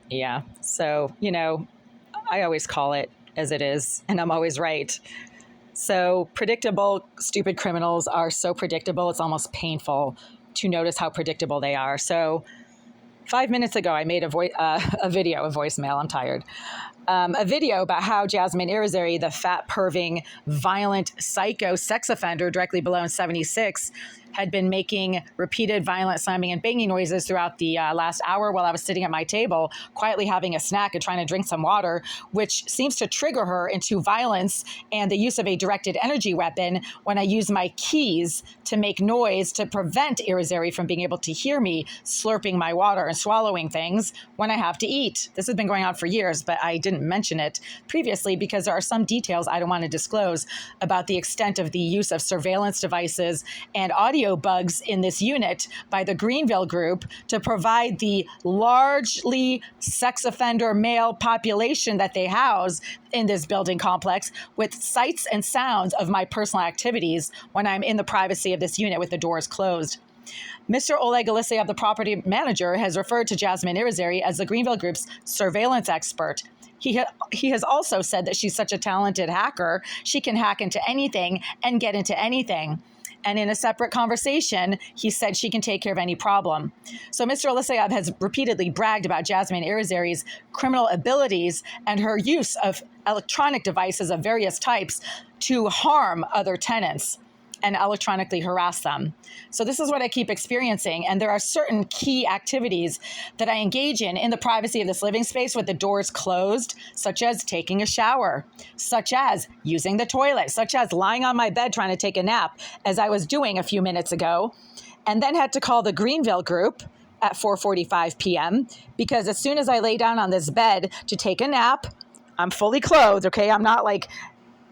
Yeah. So, I always call it as it is, and I'm always right. So, predictable, stupid criminals are so predictable, it's almost painful to notice how predictable they are. So, 5 minutes ago, I made a video, a voicemail. I'm tired. A video about how Jasmine Irizarry, the fat, perving, violent, psycho sex offender directly below in 76, had been making repeated violent slamming and banging noises throughout the last hour while I was sitting at my table, quietly having a snack and trying to drink some water, which seems to trigger her into violence and the use of a directed energy weapon when I use my keys to make noise to prevent Irizarry from being able to hear me slurping my water and swallowing things when I have to eat. This has been going on for years, but I didn't mention it previously because there are some details I don't want to disclose about the extent of the use of surveillance devices and audio bugs in this unit by the Greenville Group to provide the largely sex offender male population that they house in this building complex with sights and sounds of my personal activities when I'm in the privacy of this unit with the doors closed. Mr. Oleg Alexeyev, the property manager, has referred to Jasmine Irizarry as the Greenville Group's surveillance expert. He has also said that she's such a talented hacker, she can hack into anything and get into anything. And in a separate conversation, he said she can take care of any problem. So Mr. Alexeyev has repeatedly bragged about Jasmine Irizarry's criminal abilities and her use of electronic devices of various types to harm other tenants and electronically harass them. So this is what I keep experiencing. And there are certain key activities that I engage in the privacy of this living space with the doors closed, such as taking a shower, such as using the toilet, such as lying on my bed trying to take a nap, as I was doing a few minutes ago, and then had to call the Greenville Group at 4:45 p.m. because as soon as I lay down on this bed to take a nap, I'm fully clothed, okay? I'm not like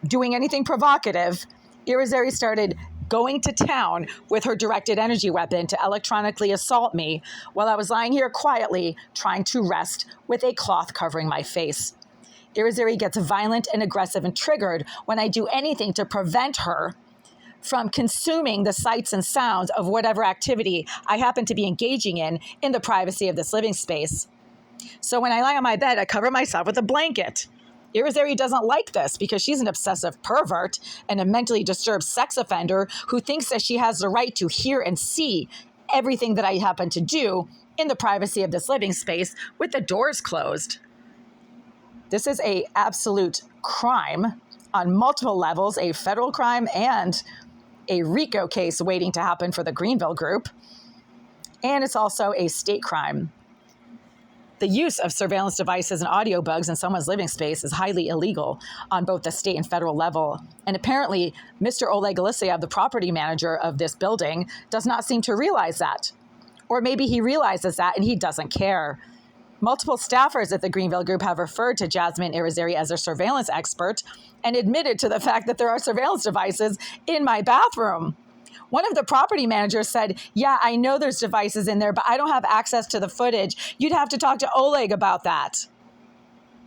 doing anything provocative. Irizarry started going to town with her directed energy weapon to electronically assault me while I was lying here quietly trying to rest with a cloth covering my face. Irizarry gets violent and aggressive and triggered when I do anything to prevent her from consuming the sights and sounds of whatever activity I happen to be engaging in the privacy of this living space. So when I lie on my bed, I cover myself with a blanket. Irizarry doesn't like this because she's an obsessive pervert and a mentally disturbed sex offender who thinks that she has the right to hear and see everything that I happen to do in the privacy of this living space with the doors closed. This is an absolute crime on multiple levels, a federal crime and a RICO case waiting to happen for the Greenville Group. And it's also a state crime. The use of surveillance devices and audio bugs in someone's living space is highly illegal on both the state and federal level. And apparently, Mr. Oleg Alexeyev, the property manager of this building, does not seem to realize that. Or maybe he realizes that and he doesn't care. Multiple staffers at the Greenville Group have referred to Jasmine Irizarry as a surveillance expert and admitted to the fact that there are surveillance devices in my bathroom. One of the property managers said, yeah, I know there's devices in there, but I don't have access to the footage. You'd have to talk to Oleg about that.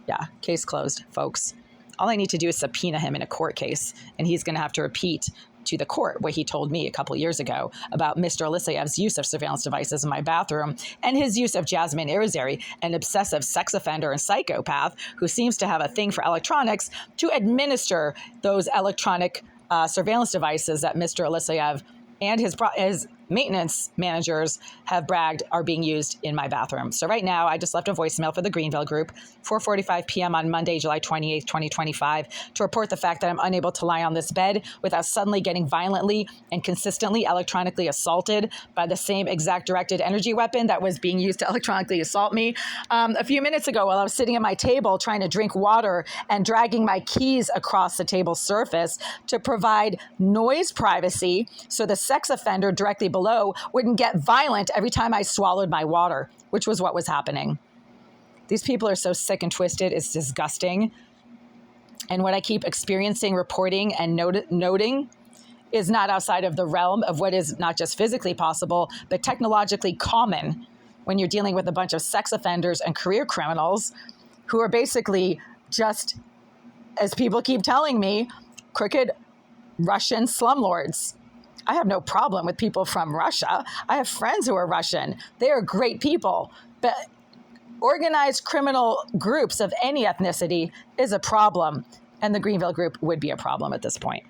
Yeah, case closed, folks. All I need to do is subpoena him in a court case, and he's going to have to repeat to the court what he told me a couple years ago about Mr. Alexeyev's use of surveillance devices in my bathroom and his use of Jasmine Irizarry, an obsessive sex offender and psychopath who seems to have a thing for electronics, to administer those electronic surveillance devices that Mr. Alexeyev and his maintenance managers have bragged are being used in my bathroom. So right now, I just left a voicemail for the Greenville Group, 4:45 p.m. on Monday, July 28th, 2025, to report the fact that I'm unable to lie on this bed without suddenly getting violently and consistently electronically assaulted by the same exact directed energy weapon that was being used to electronically assault me. A few minutes ago, while I was sitting at my table trying to drink water and dragging my keys across the table surface to provide noise privacy so the sex offender directly below wouldn't get violent every time I swallowed my water, which was what was happening. These people are so sick and twisted. It's disgusting. And what I keep experiencing, reporting, and noting is not outside of the realm of what is not just physically possible, but technologically common when you're dealing with a bunch of sex offenders and career criminals who are basically just, as people keep telling me, crooked Russian slumlords. I have no problem with people from Russia. I have friends who are Russian. They are great people. But organized criminal groups of any ethnicity is a problem, and the Greenville group would be a problem at this point.